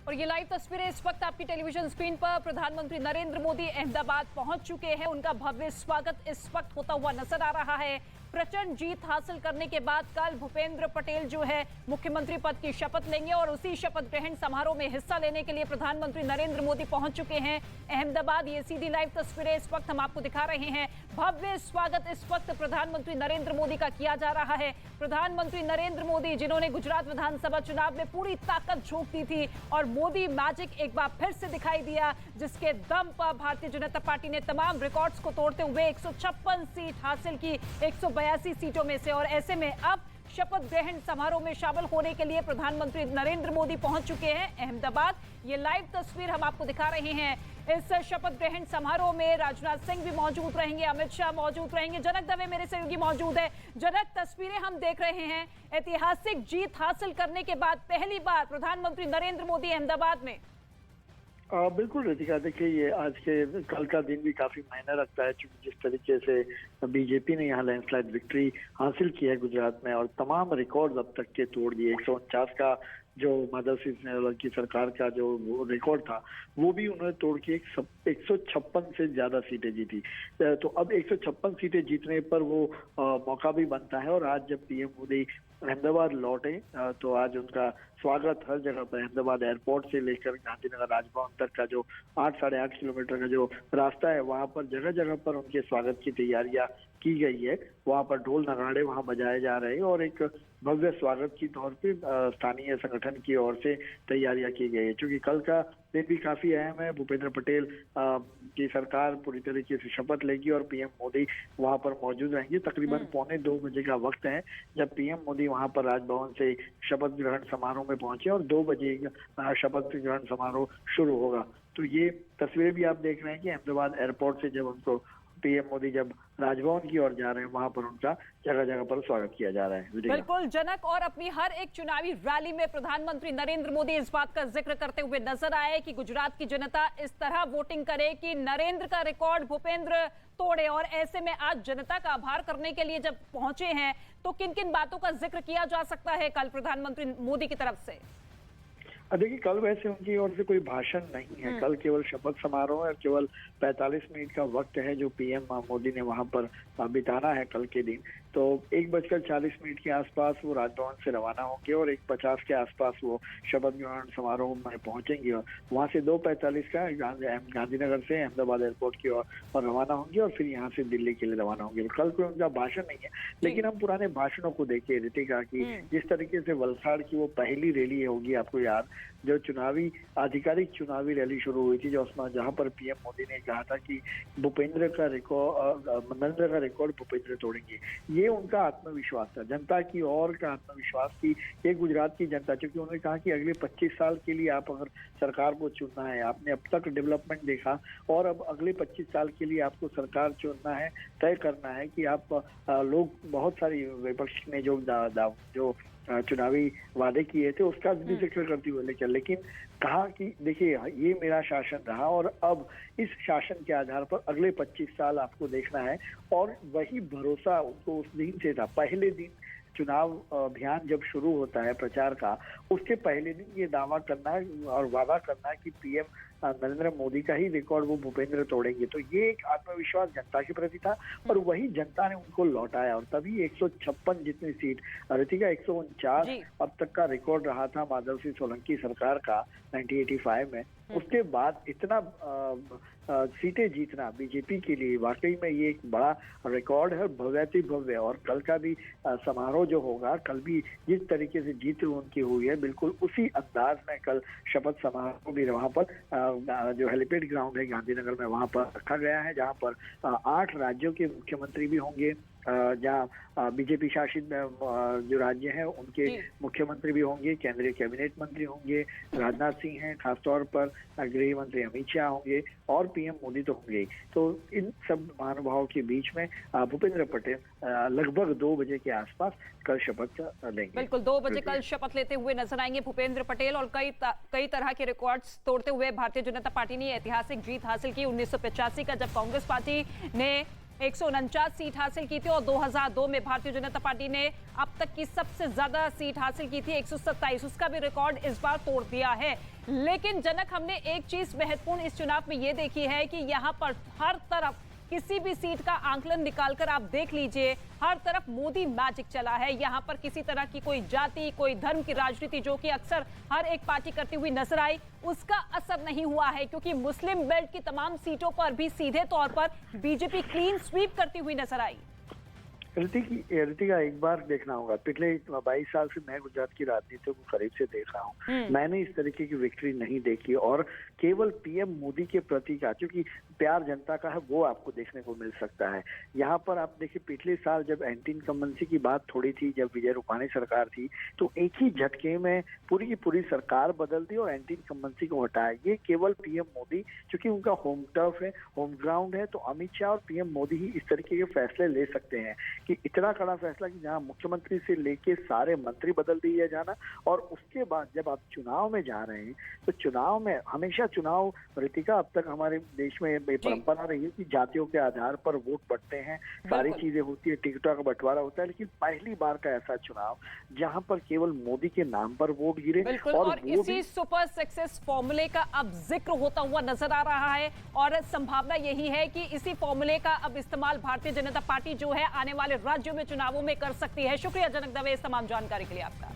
और ये लाइव तस्वीरें इस वक्त आपकी टेलीविजन स्क्रीन पर प्रधानमंत्री नरेंद्र मोदी अहमदाबाद पहुंच चुके हैं। उनका भव्य स्वागत इस वक्त होता हुआ नजर आ रहा है। प्रचंड जीत हासिल करने के बाद कल भूपेंद्र पटेल जो है मुख्यमंत्री पद की शपथ लेंगे और उसी शपथ ग्रहण समारोह में हिस्सा लेने के लिए प्रधानमंत्री नरेंद्र मोदी पहुंच चुके हैं अहमदाबाद। ये सीधी लाइव तस्वीरें इस वक्त हम आपको दिखा रहे हैं। भव्य स्वागत इस वक्त प्रधानमंत्री नरेंद्र मोदी का किया जा रहा है। प्रधानमंत्री नरेंद्र मोदी जिन्होंने गुजरात विधानसभा चुनाव में पूरी ताकत झोंक दी थी और मोदी मैजिक एक बार फिर से दिखाई दिया, जिसके दम पर भारतीय जनता पार्टी ने तमाम रिकॉर्ड्स को तोड़ते हुए 156 सीट हासिल की 182 सीटों में से। और ऐसे में अब शपथ ग्रहण समारोह में शामिल होने के लिए प्रधानमंत्री नरेंद्र मोदी पहुंच चुके हैं अहमदाबाद। ये लाइव तस्वीर हम आपको दिखा रहे हैं। इस शपथ ग्रहण समारोह में राजनाथ सिंह भी मौजूद रहेंगे, अमित शाह मौजूद रहेंगे, जनक दवे मेरे सहयोगी मौजूद है। जनक, तस्वीरें हम देख रहे हैं। ऐतिहासिक जीत हासिल करने के बाद पहली बार प्रधानमंत्री नरेंद्र मोदी अहमदाबाद में। बिल्कुल रितिका, देखिए ये आज के कल का दिन भी काफी मायने रखता है, क्योंकि जिस तरीके से बीजेपी ने यहाँ लैंडस्लाइड विक्ट्री हासिल की है गुजरात में और तमाम रिकॉर्ड अब तक के तोड़ दिए। 149 का जो माधव सिंह की सरकार का जो रिकॉर्ड था वो भी उन्होंने तोड़ के 156 से ज्यादा सीटें जीती। तो अब 156 सीटें जीतने पर वो मौका भी बनता है। और आज जब पीएम मोदी अहमदाबाद लौटे तो आज उनका स्वागत हर जगह पर, अहमदाबाद एयरपोर्ट से लेकर गांधीनगर राजभवन तक का जो 8-8.5 किलोमीटर का जो रास्ता है वहां पर जगह जगह पर उनके स्वागत की तैयारियां की गई है। वहां पर ढोल नगाड़े वहां बजाए जा रहे हैं और एक भव्य स्वागत की तौर पे स्थानीय संगठन की ओर से तैयारियां की गई है। क्योंकि कल का दिन भी काफी अहम है। भूपेंद्र पटेल की सरकार पूरी तरीके से शपथ लेगी और पीएम मोदी वहां पर मौजूद रहेंगे। तकरीबन 1:45 बजे का वक्त है जब पीएम मोदी वहां पर राजभवन से शपथ ग्रहण समारोह में पहुंचे और 2 बजे शपथ ग्रहण समारोह शुरू होगा। तो ये तस्वीरें भी आप देख रहे हैं कि अहमदाबाद एयरपोर्ट से जब उनको पीएम मोदी जब राजभवन की ओर जा रहे हैं वहां पर उनका जगह जगह पर स्वागत किया जा रहा है। बिल्कुल जनक, और अपनी हर एक चुनावी रैली में प्रधानमंत्री नरेंद्र मोदी इस बात का जिक्र करते हुए नजर आए कि गुजरात की जनता इस तरह वोटिंग करे कि नरेंद्र का रिकॉर्ड भूपेंद्र तोड़े। और ऐसे में आज जनता का आभार करने के लिए जब पहुंचे हैं तो किन किन बातों का जिक्र किया जा सकता है कल प्रधानमंत्री मोदी की तरफ से? देखिए, कल वैसे उनकी ओर से कोई भाषण नहीं है। कल केवल शपथ समारोह है और केवल 45 मिनट का वक्त है जो पीएम मोदी ने वहां पर बिताना है कल के दिन। तो 1:40 के आसपास वो राजभवन से रवाना होंगे और 1:50 के आसपास वो शपथ ग्रहण समारोह में पहुंचेंगे और वहां से 2:45 का गांधीनगर से अहमदाबाद एयरपोर्ट की ओर रवाना होंगे और फिर यहाँ से दिल्ली के लिए रवाना होंगे। कल कोई उनका भाषण नहीं है, लेकिन हम पुराने भाषणों को देखिए रितिका की जिस तरीके से वलसाड़ की वो पहली रैली होगी, आपको याद, जो चुनावी आधिकारिक चुनावी रैली शुरू हुई थी जहां पर पीएम मोदी ने कहा था कि भूपेंद्र का रिकॉर्ड नरेंद्र का रिकॉर्ड भूपेंद्र तोड़ेंगे। ये उनका आत्मविश्वास था, जनता की ओर का आत्मविश्वास की ये गुजरात की जनता, क्योंकि उन्होंने कहा कि अगले 25 साल के लिए आप अगर सरकार को चुनना है, आपने अब तक डेवलपमेंट देखा और अब अगले 25 साल के लिए आपको सरकार चुनना है, तय करना है कि आप लोग बहुत सारी विपक्ष ने जो चुनावी वादे किए थे उसका भी जिक्र करते हुए लेकिन कहा कि देखिए ये मेरा शासन रहा और अब इस शासन के आधार पर अगले 25 साल आपको देखना है। और वही भरोसा उनको उस दिन से था। पहले दिन चुनाव अभियान जब शुरू होता है प्रचार का, उसके पहले दिन ये दावा करना है और वादा करना है कि पीएम नरेंद्र मोदी का ही रिकॉर्ड वो भूपेंद्र तोड़ेंगे। तो ये एक आत्मविश्वास जनता के प्रति था और वही जनता ने उनको लौटाया और तभी 156 जितनी सीट, रितिका 149 अब तक का रिकॉर्ड रहा था माधव सिंह सोलंकी सरकार का 1985 में। उसके बाद इतना सीटें जीतना बीजेपी के लिए वाकई में ये एक बड़ा रिकॉर्ड है, भव्याति भव्य। और कल का भी समारोह जो होगा, कल भी जिस तरीके से जीत उनकी हुई है बिल्कुल उसी अंदाज में कल शपथ समारोह भी वहां पर जो हेलीपैड ग्राउंड है गांधीनगर में वहां पर रखा गया है, जहां पर 8 राज्यों के मुख्यमंत्री भी होंगे, जहाँ बीजेपी शासित जो राज्य हैं उनके मुख्यमंत्री भी होंगे, केंद्रीय कैबिनेट मंत्री होंगे, राजनाथ सिंह हैं, खासतौर पर गृह मंत्री अमित शाह होंगे और पीएम मोदी तो होंगे। तो इन सब महानुभावों के बीच में भूपेंद्र पटेल लगभग 2 बजे के आसपास कल शपथ लेंगे। बिल्कुल 2 बजे कल शपथ लेते हुए नजर आएंगे भूपेंद्र पटेल और कई तरह के रिकॉर्ड्स तोड़ते हुए भारतीय जनता पार्टी ने ऐतिहासिक जीत हासिल की। 1985 का जब कांग्रेस पार्टी ने 149 सीट हासिल की थी और 2002 में भारतीय जनता पार्टी ने अब तक की सबसे ज्यादा सीट हासिल की थी 127। उसका भी रिकॉर्ड इस बार तोड़ दिया है। लेकिन जनक, हमने एक चीज महत्वपूर्ण इस चुनाव में ये देखी है कि यहाँ पर हर तरफ किसी भी सीट का आंकलन निकालकर आप देख लीजिए, हर तरफ मोदी मैजिक चला है। यहाँ पर किसी तरह की कोई जाति, कोई धर्म की राजनीति जो कि अक्सर हर एक पार्टी करती हुई नजर आई, उसका असर नहीं हुआ है, क्योंकि मुस्लिम बेल्ट की तमाम सीटों पर भी सीधे तौर पर बीजेपी क्लीन स्वीप करती हुई नजर आई। ऋतिका, एक बार देखना होगा, पिछले 22 साल से मैं गुजरात की राजनीति को करीब से देख रहा हूँ। मैंने इस तरीके की विक्ट्री नहीं देखी, और केवल पीएम मोदी के प्रति का क्योंकि प्यार जनता का है वो आपको देखने को मिल सकता है। यहाँ पर आप देखिए, पिछले साल जब एंटी इनकम्बेंसी की बात थोड़ी थी, जब विजय रूपाणी सरकार थी, तो एक ही झटके में पूरी की पूरी सरकार बदल दी और एंटी इनकम्बेंसी को हटाया। ये केवल पीएम मोदी, क्योंकि उनका होम टर्फ है, होम ग्राउंड है, तो अमित शाह और पीएम मोदी ही इस तरीके के फैसले ले सकते हैं कि इतना कड़ा फैसला कि जहां मुख्यमंत्री से लेके सारे मंत्री बदल दिए जाना। और उसके बाद जब आप चुनाव में जा रहे हैं, तो चुनाव में हमेशा चुनाव, ऋतिका, अब तक हमारे देश में परंपरा रही है कि जातियों के आधार पर वोट बढ़ते हैं, सारी चीजें होती है, टिकटों का बंटवारा होता है। लेकिन पहली बार का ऐसा चुनाव जहां पर केवल मोदी के नाम पर वोट गिरे। और इसी सुपर सक्सेस फॉर्मूले का अब जिक्र होता हुआ नजर आ रहा है, और संभावना यही है कि इसी फॉर्मूले का अब इस्तेमाल भारतीय जनता पार्टी जो है आने वाले राज्यों में चुनावों में कर सकती है। शुक्रिया जनक दवे इस तमाम जानकारी के लिए आपका।